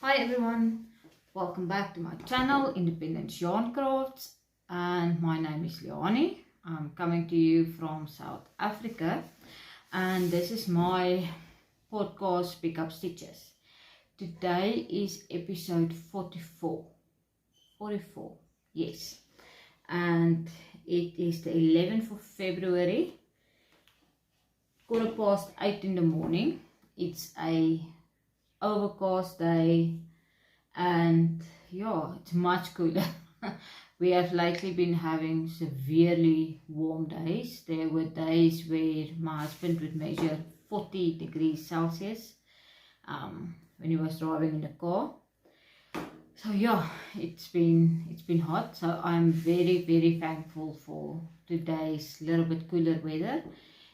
Hi everyone, welcome back to my channel Independent Yarn Crafts, and my name is Leonie. I'm coming to you from South Africa, and this is my podcast Pick Up Stitches. Today is episode 44, yes, and it is the 11th of February, 8:15 in the morning. It's a overcast day, and yeah, it's much cooler. We have lately been having severely warm days. There were days where my husband would measure 40 degrees Celsius when he was driving in the car. So yeah, it's been hot. So I'm very thankful for today's little bit cooler weather.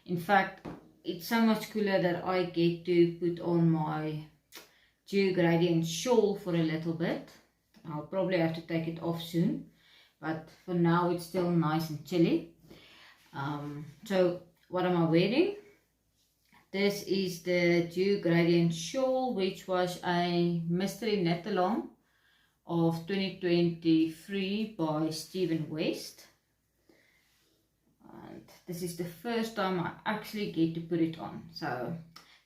In fact, it's so much cooler that I get to put on my Geogradient shawl for a little bit. I'll probably have to take it off soon, but for now it's still nice and chilly. So what am I wearing? This is the Geogradient shawl, which was a mystery knit along of 2023 by Stephen West. And this is the first time I actually get to put it on. So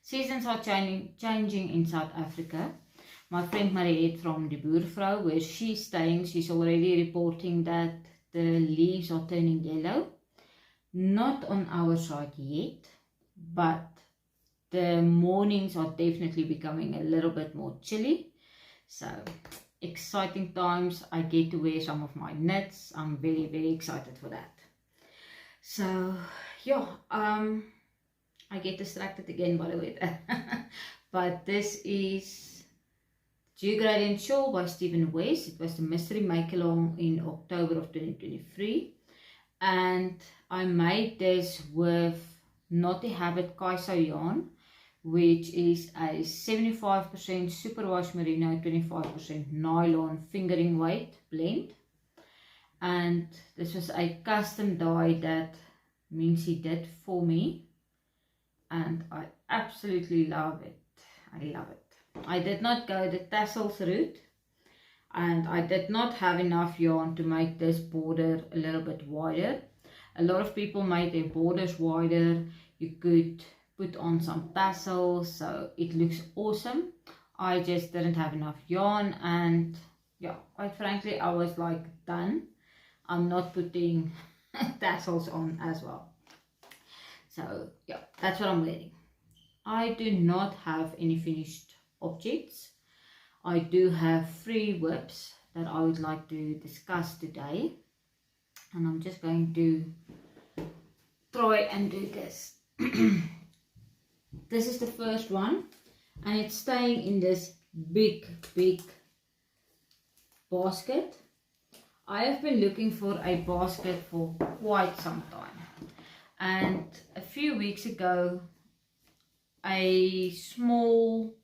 seasons are changing in South Africa. My friend Mariette from Die Boervrou, where she's staying, she's already reporting that the leaves are turning yellow. Not on our side yet, but the mornings are definitely becoming a little bit more chilly. So exciting times. I get to wear some of my knits. I'm very excited for that. So yeah, I get distracted again by the weather. But this is Geogradient Shawl by Stephen West. It was the mystery make along in October of 2023. And I made this with Knotty Habit Kaiso yarn, which is a 75% superwash merino, 25% nylon fingering weight blend. And this was a custom dye that Minxie did for me, and I absolutely love it. I love it. I did not go the tassels route, and I did not have enough yarn to make this border a little bit wider. A lot of people made their borders wider. You could put on some tassels, so it looks awesome. I just didn't have enough yarn, and yeah, quite frankly, I was like, done. I'm not putting tassels on as well. So yeah, that's what I'm wearing. I do not have any finished objects. I do have 3 whips that I would like to discuss today, and I'm just going to try and do this. This is the first one, and it's staying in this big basket. I have been looking for a basket for quite some time, and a few weeks ago a small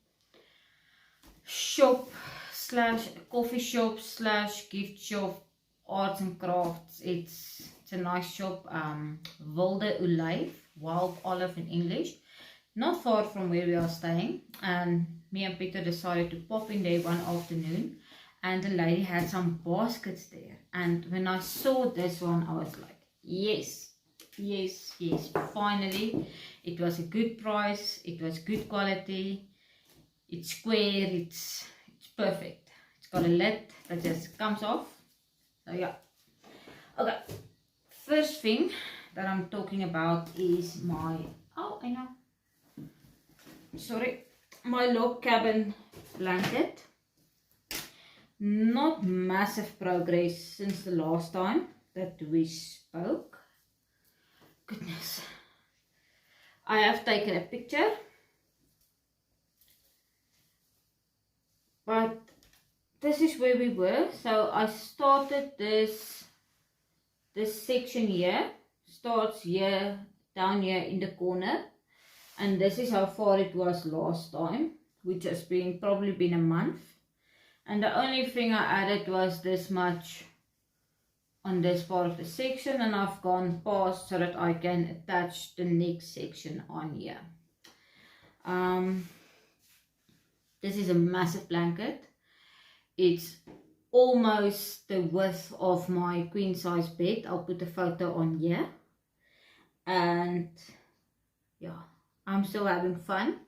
shop slash coffee shop slash gift shop, arts and crafts, it's a nice shop, Wilde Olive, wild olive in English, not far from where we are staying, and me and Peter decided to pop in there one afternoon, and the lady had some baskets there, and when I saw this one I was like, yes, finally. It was a good price, it was good quality, it's square, it's perfect. It's got a lid that just comes off. So yeah, okay, first thing that I'm talking about is my my log cabin blanket. Not massive progress since the last time that we spoke. Goodness, I have taken a picture, but this is where we were. So I started this section here, starts here, down here in the corner, and this is how far it was last time, which has probably been a month, and the only thing I added was this much on this part of the section, and I've gone past so that I can attach the next section on here. This is a massive blanket. It's almost the width of my queen size bed. I'll put a photo on here. And yeah, I'm still having fun.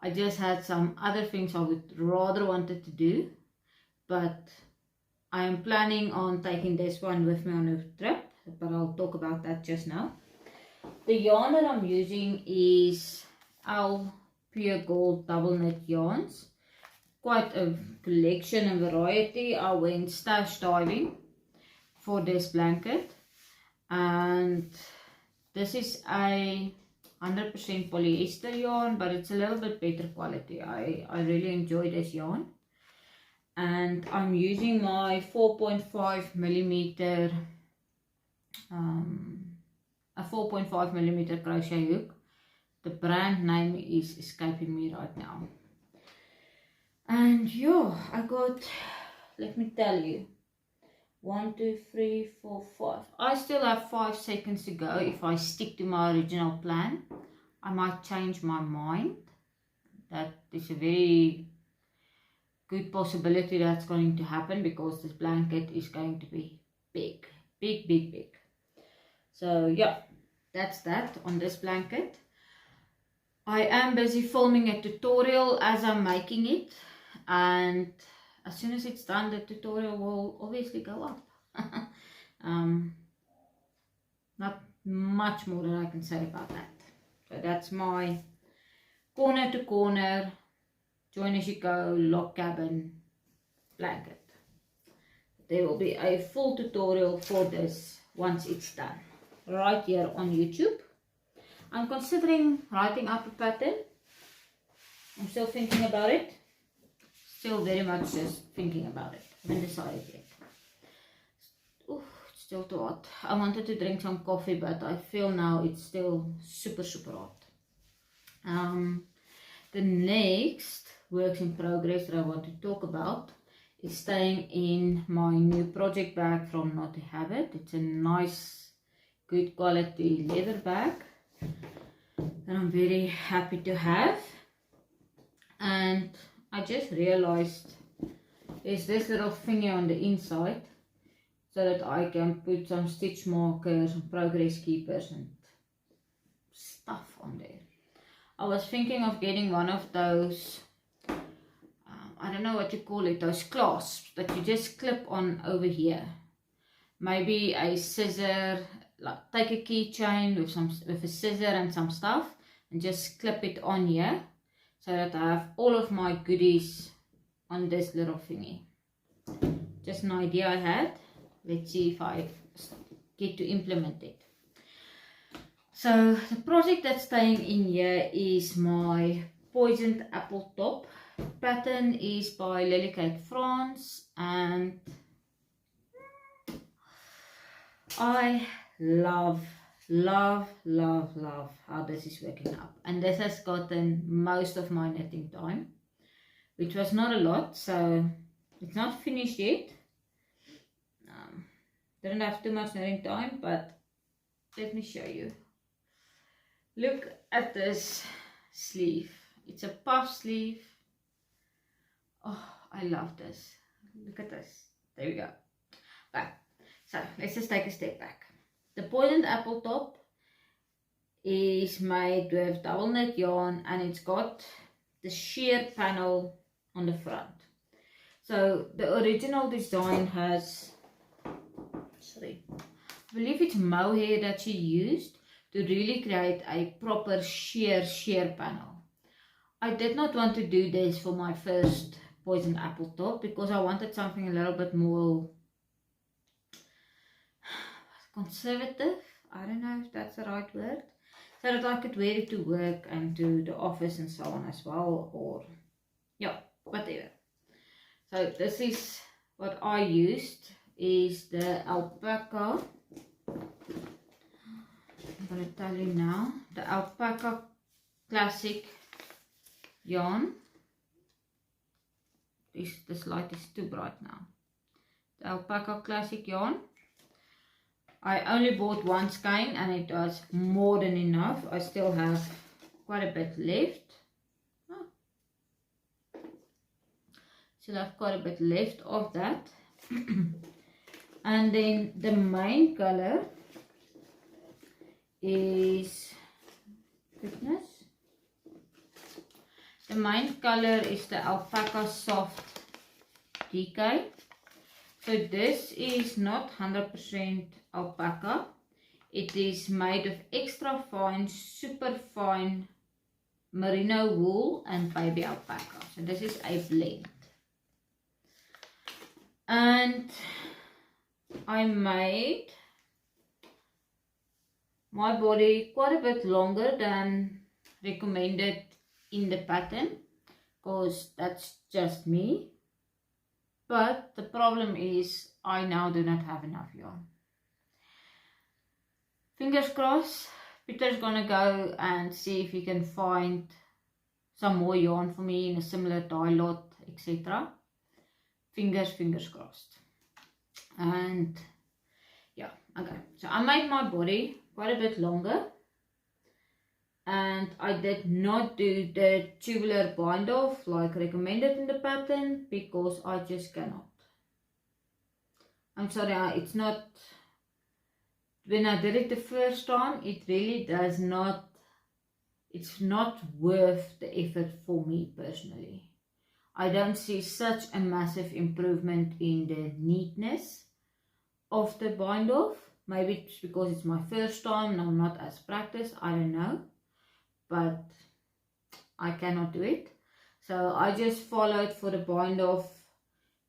I just had some other things I would rather wanted to do, but I am planning on taking this one with me on a trip, but I'll talk about that just now. The yarn that I'm using is our Pure Gold double knit yarns. Quite a collection and variety. I went stash diving for this blanket, and this is a 100% polyester yarn, but it's a little bit better quality. I really enjoy this yarn. And I'm using my 4.5 millimeter a 4.5 millimeter crochet hook. The brand name is escaping me right now. And yeah, I got, let me tell you, 1, 2, 3, 4, 5. I still have 5 seconds to go. If I stick to my original plan, I might change my mind. That is a very good possibility that's going to happen, because this blanket is going to be big, big, big, big. So yeah, that's that on this blanket. I am busy filming a tutorial as I'm making it, and as soon as it's done, the tutorial will obviously go up. Not much more that I can say about that. So that's my corner to corner, join as you go, log cabin blanket. There will be a full tutorial for this once it's done, right here on YouTube. I'm considering writing up a pattern. I'm still thinking about it. Still very much just thinking about it. I haven't decided yet. Ooh, it's still too hot. I wanted to drink some coffee, but I feel now it's still super, super hot. The next works in progress that I want to talk about is staying in my new project bag from Knotty Habit. It's a nice, good quality leather bag that I'm very happy to have. And I just realized there's this little thingy on the inside so that I can put some stitch markers and progress keepers and stuff on there. I was thinking of getting one of those, I don't know what you call it, those clasps that you just clip on over here. Maybe a scissor, like take a keychain with a scissor and some stuff and just clip it on here, so that I have all of my goodies on this little thingy. Just an idea I had. Let's see if I get to implement it. So the project that's staying in here is my Poisoned Apple Top. Pattern is by Lily Kate France, and I love how this is working up. And this has gotten most of my knitting time, which was not a lot, so it's not finished yet. Didn't have too much knitting time, but let me show you. Look at this sleeve. It's a puff sleeve. Oh, I love this. Look at this. There we go. Okay, so let's just take a step back. The Poisoned Apple Top is made with double knit yarn, and it's got the sheer panel on the front. So the original design has, I believe it's mohair that she used to really create a proper sheer panel. I did not want to do this for my first Poisoned Apple Top because I wanted something a little bit more conservative. I don't know if that's the right word. So that I could wear it to work and to the office and so on as well, or yeah, whatever. So this is what I used, is the alpaca. I'm going to tell you now, the alpaca classic yarn. This light is too bright now. The alpaca classic yarn. I only bought one skein and it was more than enough. I still have quite a bit left. Oh. Still have quite a bit left of that. And then the main color is, goodness, the main color is the Alpaca Soft DK. So this is not 100% alpaca. It is made of extra fine, super fine merino wool and baby alpaca. So this is a blend. And I made my body quite a bit longer than recommended in the pattern, because that's just me. But the problem is I now do not have enough yarn. Fingers crossed, Peter's gonna go and see if he can find some more yarn for me in a similar dye lot, etc. Fingers crossed. And yeah, okay. So I made my body quite a bit longer. And I did not do the tubular bind off like recommended in the pattern, because I just cannot. I'm sorry, it's not, when I did it the first time, it really does not, it's not worth the effort for me personally. I don't see such a massive improvement in the neatness of the bind off. Maybe it's because it's my first time and I'm not as practiced, I don't know. But I cannot do it. So I just followed for the bind off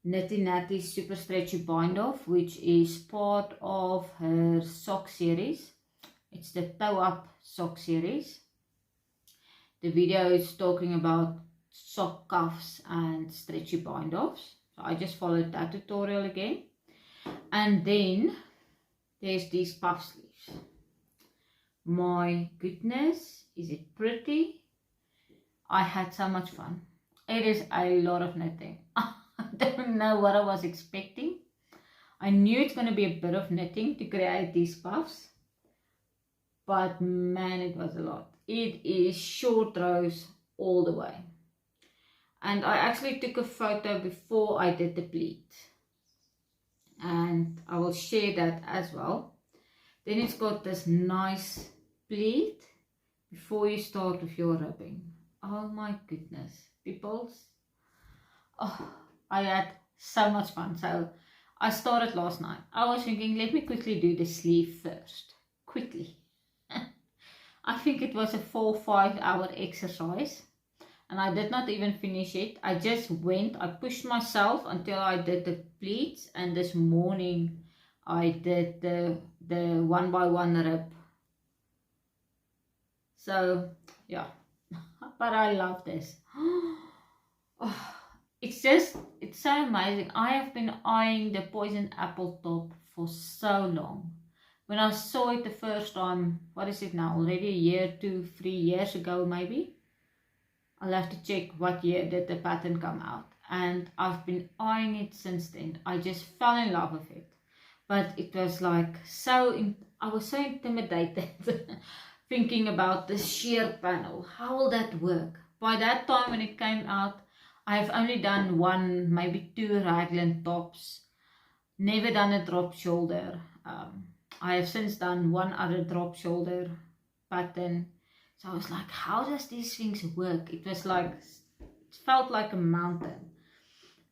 Knitty Natty Super Stretchy Bind Off, which is part of her sock series. It's the Toe Up sock series. The video is talking about sock cuffs and stretchy bind offs. So I just followed that tutorial again. And then there's these puff sleeves. My goodness, is it pretty? I had so much fun. It is a lot of knitting. I don't know what I was expecting. I knew it's going to be a bit of knitting to create these puffs. But man, it was a lot. It is short rows all the way. And I actually took a photo before I did the pleat. And I will share that as well. Then it's got this nice pleat before you start with your ribbing. Oh my goodness, peoples. Oh, I had so much fun. So I started last night. I was thinking, let me quickly do the sleeve first. Quickly. I think it was a 4-5 hour exercise. And I did not even finish it. I just went, I pushed myself until I did the pleats. And this morning I did the 1x1 rib. So yeah, but I love this. Oh, it's so amazing. I have been eyeing the poison apple top for so long. When I saw it the first time, what is it now, already a year, 2-3 years ago maybe. I'll have to check what year did the pattern come out. And I've been eyeing it since then. I just fell in love with it. But it was like I was so intimidated thinking about the sheer panel. How will that work? By that time when it came out, I've only done 1, maybe 2 raglan tops. Never done a drop shoulder. I have since done 1 other drop shoulder pattern. So I was like, how does these things work? It was like, it felt like a mountain.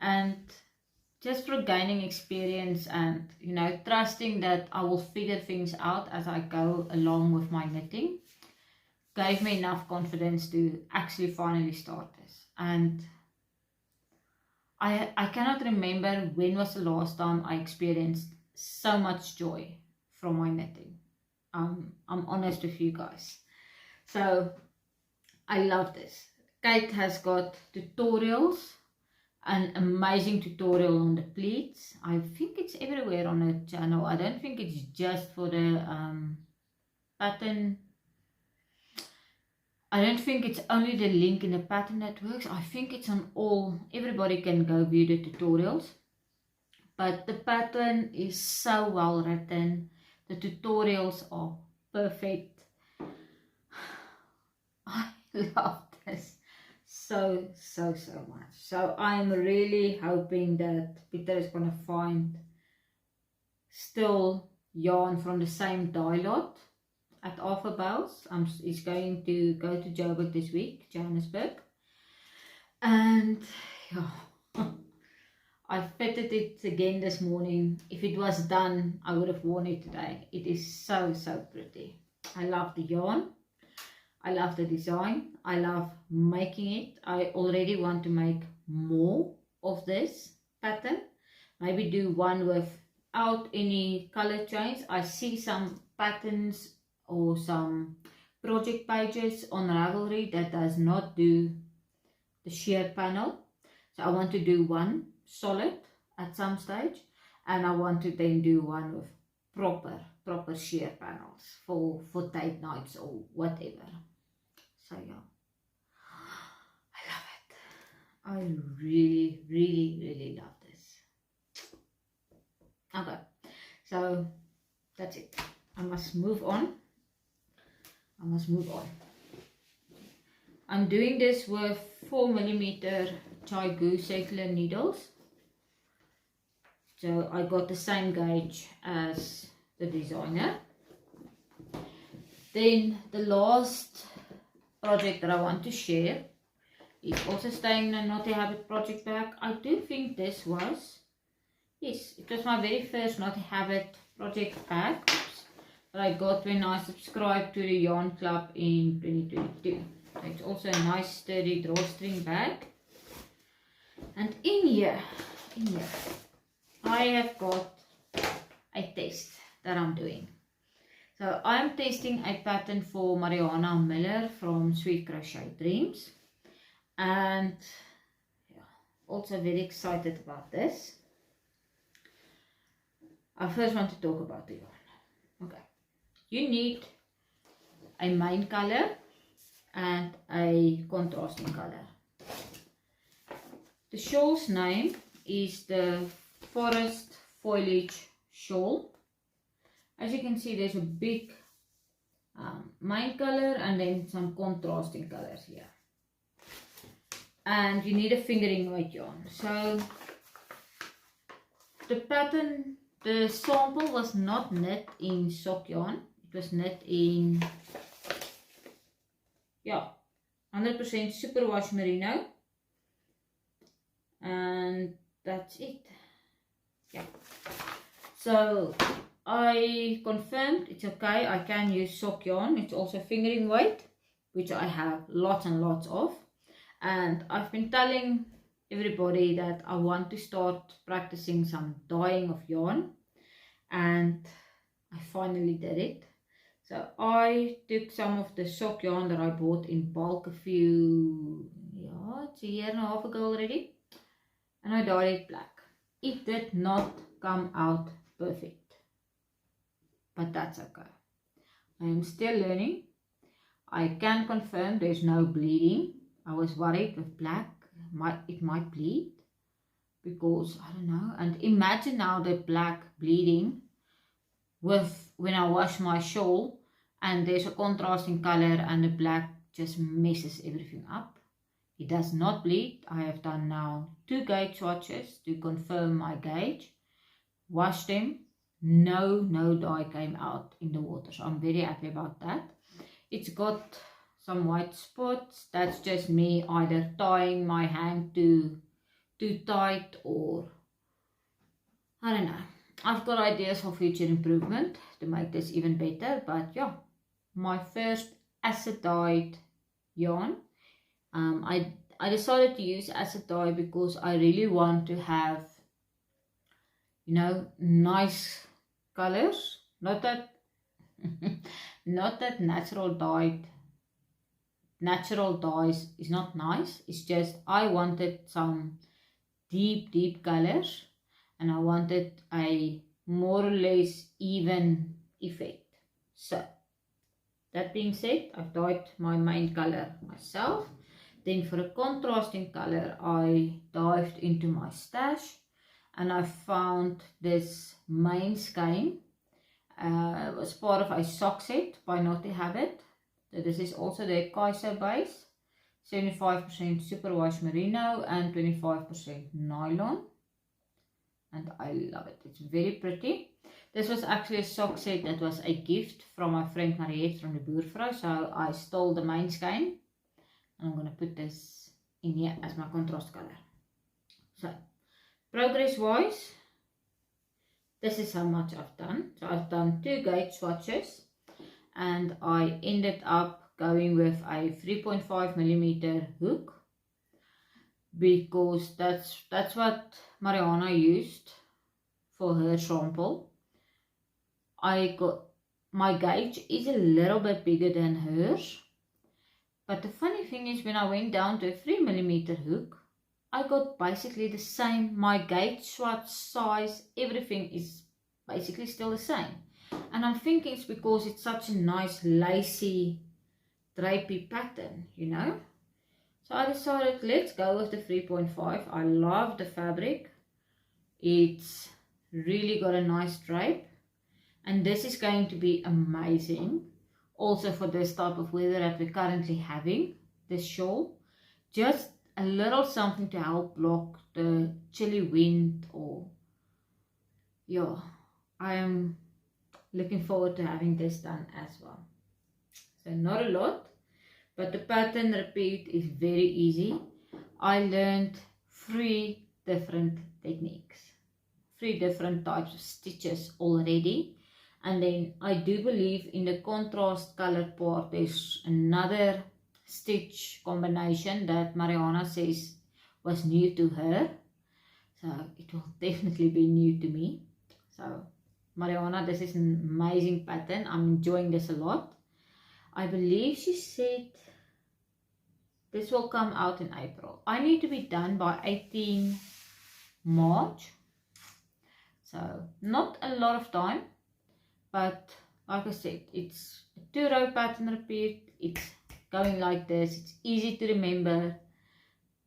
And just for gaining experience and, you know, trusting that I will figure things out as I go along with my knitting, gave me enough confidence to actually finally start this. And I cannot remember when was the last time I experienced so much joy from my knitting. I'm honest with you guys. So I love this. Kate has got tutorials, an amazing tutorial on the pleats. I think it's everywhere on her channel. I don't think it's just for the pattern. I don't think it's only the link in the pattern that works. I think it's on all. Everybody can go view the tutorials. But the pattern is so well written. The tutorials are perfect. I love this so much. So I'm really hoping that Peter is going to find still yarn from the same dye lot at Arthur Bowles. He's going to go to Joburg this week, Johannesburg. And yeah, I fitted it again this morning. If it was done, I would have worn it today. It is so pretty. I love the yarn. I love the design. I love making it. I already want to make more of this pattern. Maybe do one without any color change. I see some patterns or some project pages on Ravelry that does not do the sheer panel. So I want to do one solid at some stage, and I want to then do one with proper sheer panels for date nights or whatever. So yeah, I love it. I really love this. Okay, so that's it. I must move on. I'm doing this with 4mm Chai circular needles. So I got the same gauge as the designer. Then the last project that I want to share is also staying in a Knotty Habit project bag. I do think this was, yes, it was my very first Knotty Habit project bag that I got when I subscribed to the Yarn Club in 2022. So it's also a nice sturdy drawstring bag. And in here, I have got a test that I'm doing. So I'm testing a pattern for Marianna Muller from Sweet Crochet Dreams. And yeah, also very excited about this. I first want to talk about the yarn. Okay, you need a main color and a contrasting color. The shawl's name is the Forest Foilage Shawl. As you can see, there's a big main color and then some contrasting colors here. And you need a fingering weight yarn. So the pattern, the sample was not knit in sock yarn. It was knit in, yeah, 100% superwash merino. And that's it. Yeah. So I confirmed it's okay. I can use sock yarn. It's also fingering weight, which I have lots and lots of. And I've been telling everybody that I want to start practicing some dyeing of yarn. And I finally did it. So I took some of the sock yarn that I bought in bulk it's a year and a half ago already. And I dyed it black. It did not come out perfect, but that's okay. I am still learning. I can confirm there's no bleeding. I was worried with black, it might bleed because I don't know. And imagine now the black bleeding with when I wash my shawl and there's a contrasting color and the black just messes everything up. It does not bleed. I have done now 2 gauge swatches to confirm my gauge. Washed them. No dye came out in the water. So I'm very happy about that. It's got some white spots. That's just me either tying my hand too tight or I don't know. I've got ideas for future improvement to make this even better. But yeah, my first acid dyed yarn. I decided to use acid dye because I really want to have, you know, nice colors. Not that natural dyes is not nice. It's just I wanted some deep colors and I wanted a more or less even effect. So that being said, I've dyed my main color myself. Then for a contrasting color, I dived into my stash and I found this main skein. It was part of a sock set by Knotty Habit. So this is also their Kaiser base. 75% superwash merino and 25% nylon. And I love it. It's very pretty. This was actually a sock set that was a gift from my friend Mariette from Die Boervrou. So I stole the main skein. And I'm going to put this in here as my contrast color. So, progress wise, this is how much I've done. So I've done 2 gauge swatches. And I ended up going with a 3.5mm hook. Because that's what Marianna used for her sample. My gauge is a little bit bigger than hers, but the funny thing is when I went down to a 3mm hook, I got basically the same. My gauge, swatch, size, everything is basically still the same, and I'm thinking it's because it's such a nice lacy drapey pattern, you know. So I decided, let's go with the 3.5. I love the fabric. It's really got a nice drape. And this is going to be amazing. Also for this type of weather that we're currently having. This shawl. Just a little something to help block the chilly wind. Or, yeah, I am looking forward to having this done as well. So not a lot. But the pattern repeat is very easy. I learned 3 different techniques. 3 different types of stitches already. And then I do believe in the contrast color part there's another stitch combination that Marianna says was new to her. So it will definitely be new to me. So Marianna, this is an amazing pattern. I'm enjoying this a lot. I believe she said this will come out in April. I need to be done by 18 March. So not a lot of time. But like I said, it's a 2-row pattern repeat. It's going like this. It's easy to remember.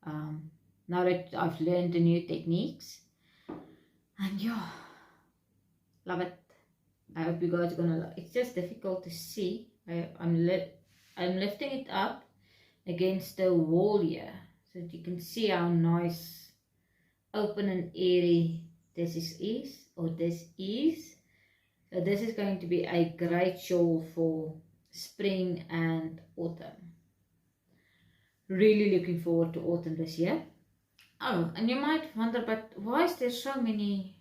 Now that I've learned the new techniques. And yeah, love it. I hope you guys are gonna love it. It's just difficult to see. I'm lifting it up against the wall here, so that you can see how nice, open and airy this is. So this is going to be a great shawl for spring and autumn. Really looking forward to autumn this year. Oh, and you might wonder, but why is there so many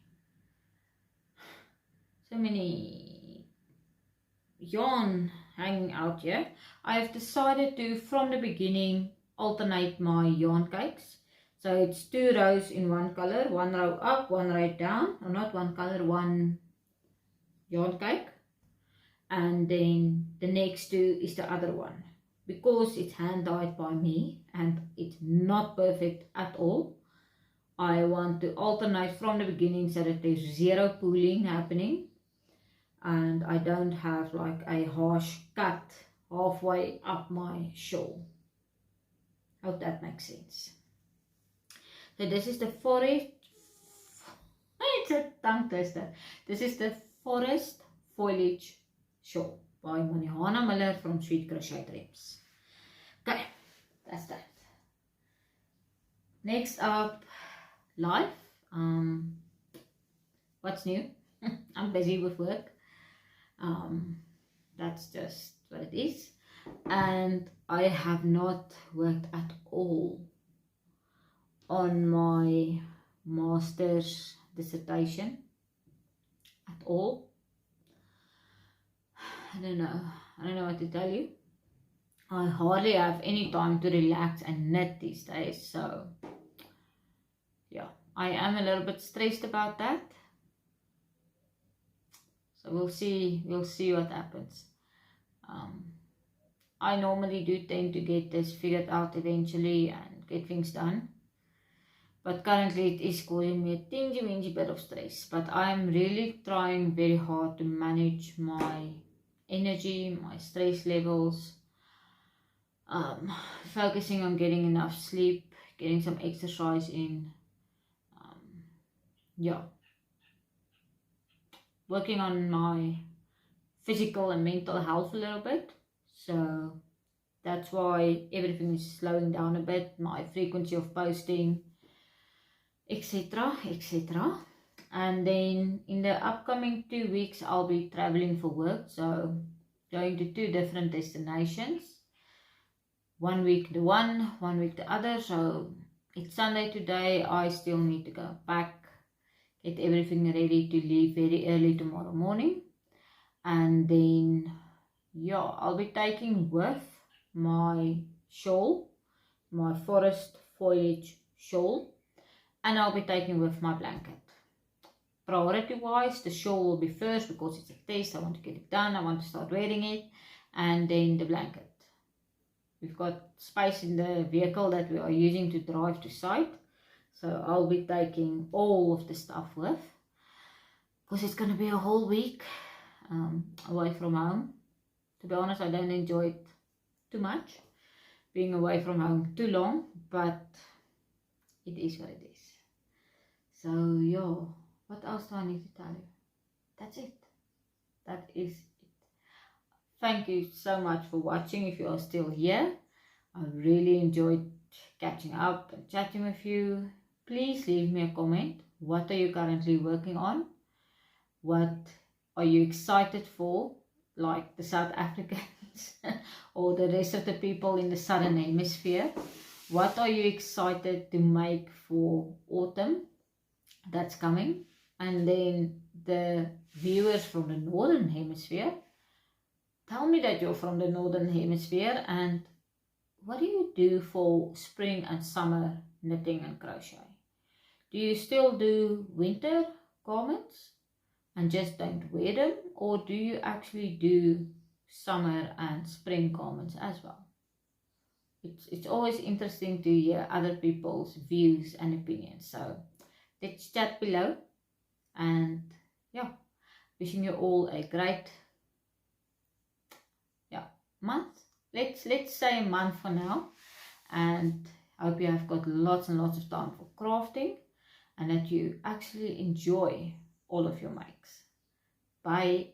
yarn hanging out here? I have decided to, from the beginning, alternate my yarn cakes. So it's 2 rows in one color, 1 row up, 1 row down, or not one color, one yarn cake, and then the next 2 is the other one. Because it's hand dyed by me and it's not perfect at all, I want to alternate from the beginning so that there's 0 pooling happening. And I don't have like a harsh cut halfway up my shawl. Hope that makes sense. So this is the forest. It's a tongue twister. This is the Forest Foilage Shawl by Marianna Muller from Sweet Crochet Dreams. Okay, that's that. Next up, life. What's new? I'm busy with work. That's just what it is, and I have not worked at all on my master's dissertation at all. I don't know what to tell you. I hardly have any time to relax and knit these days, so yeah, I am a little bit stressed about that. So we'll see what happens. I normally do tend to get this figured out eventually and get things done. But currently it is causing me a teensy bit of stress. But I'm really trying very hard to manage my energy, my stress levels. Focusing on getting enough sleep, getting some exercise in. Yeah. Working on my physical and mental health a little bit. So That's why everything is slowing down a bit, my frequency of posting, etc, etc. And then in the upcoming 2 weeks I'll be traveling for work, so going to 2 different destinations. 1 week the one week the other. So it's Sunday today. I still need to go back, get everything ready to leave very early tomorrow morning. And then yeah, I'll be taking with my shawl, my forest foliage shawl, and I'll be taking with my blanket. Priority wise, the shawl will be first because it's a test. I want to get it done, I want to start wearing it, and then the blanket. We've got space in the vehicle that we are using to drive to site, so I'll be taking all of the stuff with, because it's going to be a whole week away from home. To be honest, I don't enjoy it too much, being away from home too long, but it is what it is. So yeah, what else do I need to tell you? That's it. That is it. Thank you so much for watching. If you are still here, I really enjoyed catching up and chatting with you. Please leave me a comment. What are you currently working on? What are you excited for, like the South Africans or the rest of the people in the Southern Hemisphere? What are you excited to make for autumn that's coming? And then the viewers from the Northern Hemisphere, tell me that you're from the Northern Hemisphere, and what do you do for spring and summer knitting and crochet? Do you still do winter garments and just don't wear them, or do you actually do summer and spring garments as well? It's always interesting to hear other people's views and opinions. So let's chat below, and yeah, wishing you all a great month. Let's say a month for now, and I hope you have got lots and lots of time for crafting, and that you actually enjoy all of your makes. Bye.